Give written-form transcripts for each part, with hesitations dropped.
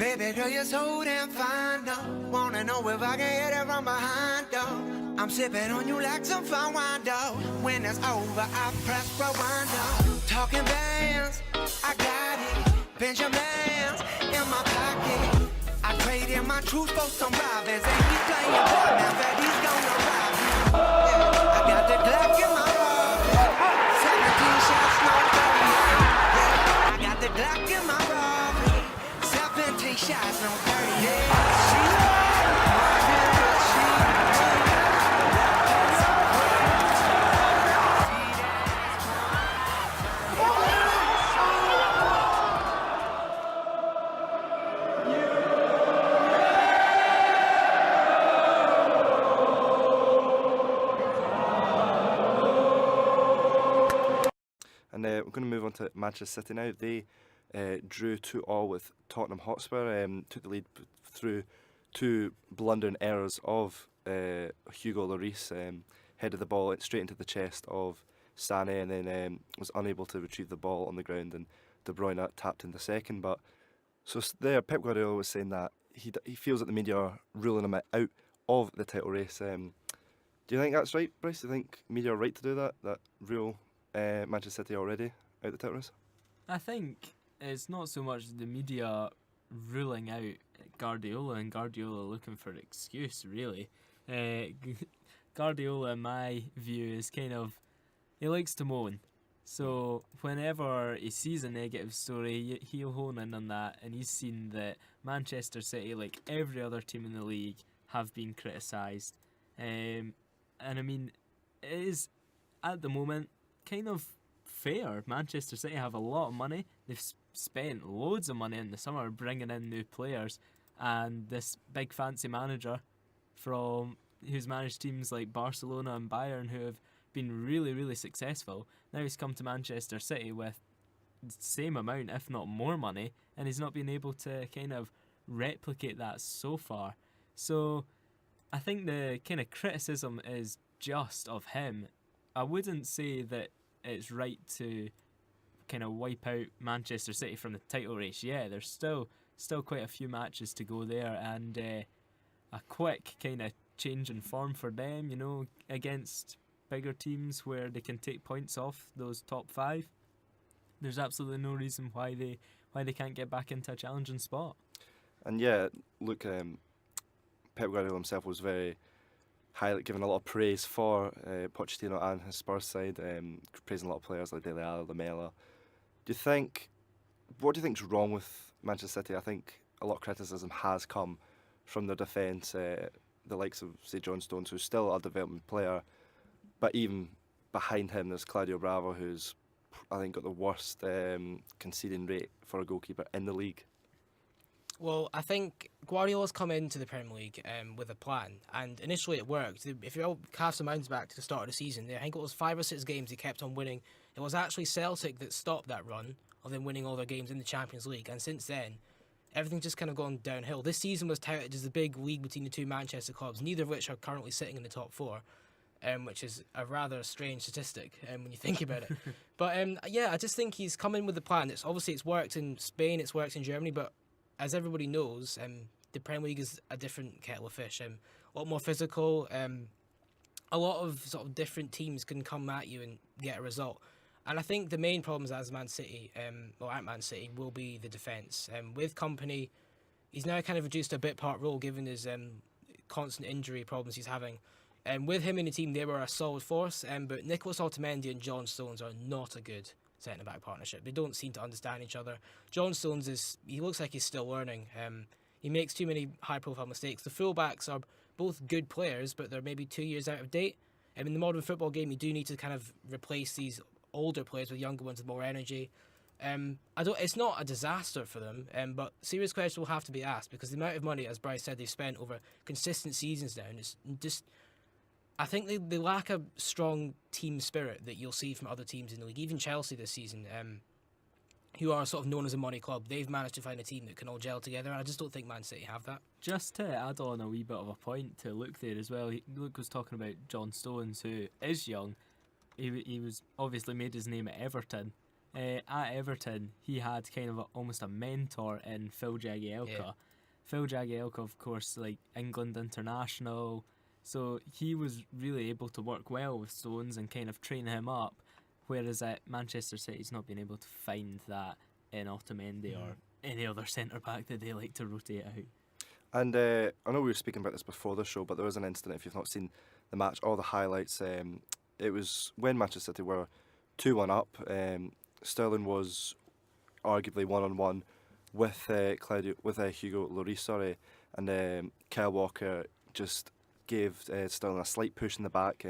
Baby girl, you're so damn fine, though. Wanna know if I can hit it from behind, though. I'm sipping on you like some fine wine, though. When it's over, I press rewind, though. Talking bands, I got it. Benjamins in my pocket. I traded my truth for some robins. And he playing Batman, but he's gonna rob me. Yeah, I got the Glock in my pocket. 17 shots, no 38. Yeah, I got the Glock in my pocket. 17 shots, no 38. She's And we're going to move on to Manchester City now. They drew 2-2 with Tottenham Hotspur, took the lead through two blundering errors of Hugo Lloris, headed the ball straight into the chest of Sané, and then was unable to retrieve the ball on the ground, and De Bruyne tapped in the second. But so there, Pep Guardiola was saying that he feels that the media are ruling him out of the title race. Do you think that's right, Bryce? Do you think media are right to do that? That rule Manchester City already out the title race? I think it's not so much the media ruling out Guardiola and Guardiola looking for an excuse, really. Guardiola, in my view, is kind of, he likes to moan. So whenever he sees a negative story, he'll hone in on that, and he's seen that Manchester City, like every other team in the league, have been criticised. And I mean, it is, at the moment, kind of fair. Manchester City have a lot of money. They've spent loads of money in the summer bringing in new players, and this big fancy manager who's managed teams like Barcelona and Bayern, who have been really, really successful. Now he's come to Manchester City with the same amount, if not more money, and he's not been able to kind of replicate that so far. So I think the kind of criticism is just of him. I wouldn't say that it's right to kind of wipe out Manchester City from the title race. Yeah, there's still quite a few matches to go there, and a quick kind of change in form for them, you know, against bigger teams where they can take points off those top five. There's absolutely no reason why they can't get back into a challenging spot. And yeah, look, Pep Guardiola himself was very given a lot of praise for Pochettino and his Spurs side, praising a lot of players like Dele Alli, Lamela. What do you think's wrong with Manchester City? I think a lot of criticism has come from their defence, the likes of, say, John Stones, who's still a development player, but even behind him there's Claudio Bravo, who's, I think, got the worst conceding rate for a goalkeeper in the league. Well, I think Guardiola's come into the Premier League with a plan, and initially it worked. If you all cast your minds back to the start of the season, I think it was 5 or 6 games he kept on winning. It was actually Celtic that stopped that run of them winning all their games in the Champions League, and since then, everything's just kind of gone downhill. This season was touted as the big league between the two Manchester clubs, neither of which are currently sitting in the top 4. Which is a rather strange statistic when you think about it. But yeah, I just think he's come in with a plan. It's worked in Spain, it's worked in Germany, but as everybody knows, the Premier League is a different kettle of fish. A lot more physical. A lot of sort of different teams can come at you and get a result. And I think the main problems at Man City will be the defence. With Kompany, he's now kind of reduced to a bit part role given his constant injury problems he's having. With him in the team, they were a solid force, but Nicolas Otamendi and John Stones are not a good centre-back partnership. They don't seem to understand each other. John Stones he looks like he's still learning. He makes too many high-profile mistakes. The full-backs are both good players, but they're maybe 2 years out of date. In the modern football game, you do need to kind of replace these older players with younger ones with more energy. It's not a disaster for them, but serious questions will have to be asked because the amount of money, as Bryce said, they've spent over consistent seasons now, and it's just, I think they lack a strong team spirit that you'll see from other teams in the league. Even Chelsea this season, who are sort of known as a money club, they've managed to find a team that can all gel together, and I just don't think Man City have that. Just to add on a wee bit of a point to Luke there as well, Luke was talking about John Stones, who is young. He was obviously made his name at Everton, at Everton, he had kind of almost a mentor in Phil Jagielka. Yeah. Phil Jagielka, of course, like England international, so he was really able to work well with Stones and kind of train him up. Whereas at Manchester City, he's not been able to find that in Otamendi or any other centre back that they like to rotate out. And I know we were speaking about this before the show, but there was an incident, if you've not seen the match or the highlights, it was when Manchester City were 2-1 up. Sterling was arguably one-on-one with Hugo Lloris, and Kyle Walker just gave Sterling a slight push in the back.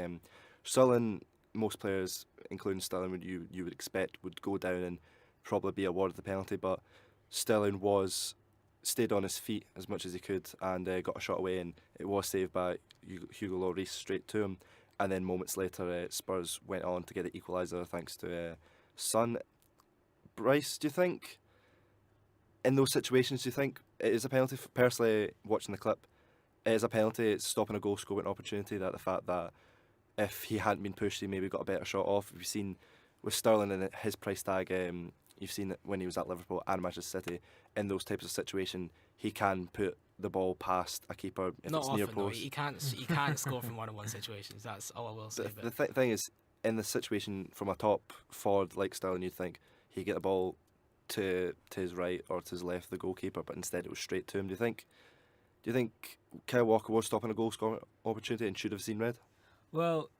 Sterling, most players, including Sterling, you would expect would go down and probably be awarded the penalty, but Sterling stayed on his feet as much as he could and got a shot away, and it was saved by Hugo Lloris straight to him. And then moments later, Spurs went on to get the equaliser thanks to Son. Bryce, do you think in those situations, do you think it is a penalty? Personally, watching the clip, it is a penalty. It's stopping a goal scoring opportunity. That the fact that if he hadn't been pushed, he maybe got a better shot off. We've seen with Sterling and his price tag, you've seen it when he was at Liverpool and Manchester City. In those types of situations, he can put the ball past a keeper if Not it's often, near though. post. He can't score from one-on-one situations. That's all I will say. The thing is, in the situation from a top forward like Sterling, you'd think he'd get the ball to his right or to his left, the goalkeeper, but instead it was straight to him. Do you think Kyle Walker was stopping a goal scoring opportunity and should have seen red? Well,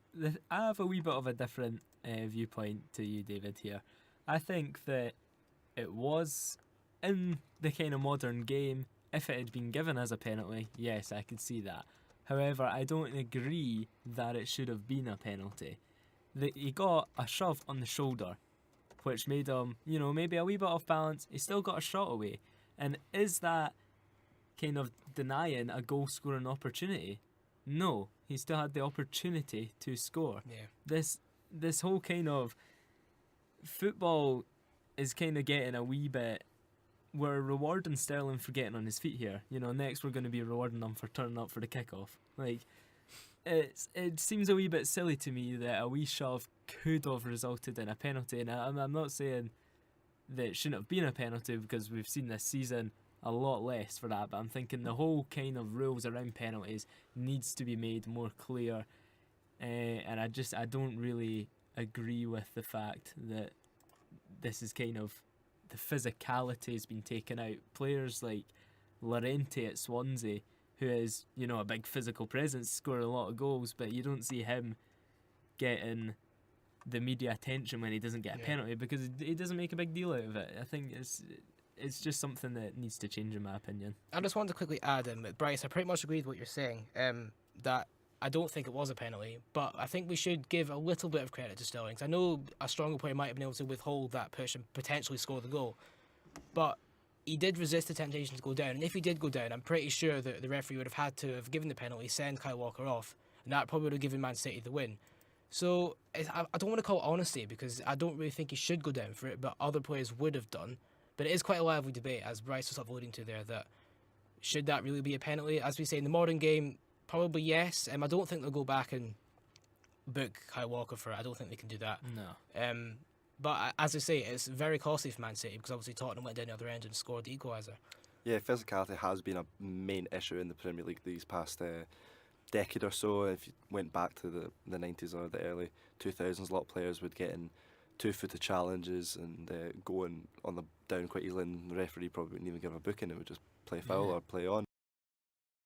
I have a wee bit of a different viewpoint to you, David, here. I think that it was in the kind of modern game. If it had been given as a penalty, yes, I could see that. However, I don't agree that it should have been a penalty. He got a shove on the shoulder, which made him, maybe a wee bit off balance. He still got a shot away. And is that kind of denying a goal scoring opportunity? No, he still had the opportunity to score. Yeah. This whole kind of football is kind of getting a wee bit. We're rewarding Sterling for getting on his feet here. Next we're going to be rewarding him for turning up for the kickoff. Like, it seems a wee bit silly to me that a wee shove could have resulted in a penalty. And I'm not saying that it shouldn't have been a penalty, because we've seen this season a lot less for that. But I'm thinking the whole kind of rules around penalties needs to be made more clear. And I don't really agree with the fact that this is kind of, the physicality has been taken out. Players like Llorente at Swansea, who is, a big physical presence, scoring a lot of goals, but you don't see him getting the media attention when he doesn't get a penalty, because he doesn't make a big deal out of it. I think it's just something that needs to change, in my opinion. I just want to quickly add, Bryce, I pretty much agree with what you're saying, that I don't think it was a penalty, but I think we should give a little bit of credit to Sterling, 'cause I know a stronger player might have been able to withhold that push and potentially score the goal, but he did resist the temptation to go down, and if he did go down, I'm pretty sure that the referee would have had to have given the penalty, send Kyle Walker off, and that probably would have given Man City the win. So I don't want to call it honesty, because I don't really think he should go down for it, but other players would have done. But it is quite a lively debate, as Bryce was alluding to there, that should that really be a penalty? As we say, in the modern game, probably yes. I don't think they'll go back and book Kyle Walker for it. I don't think they can do that. No. But as I say, it's very costly for Man City, because obviously Tottenham went down the other end and scored the equaliser. Yeah, physicality has been a main issue in the Premier League these past decade or so. If you went back to the 90s or the early 2000s, a lot of players would get in two-footed challenges and going on the down quite easily, and the referee probably wouldn't even give a booking. It would just play foul or play on.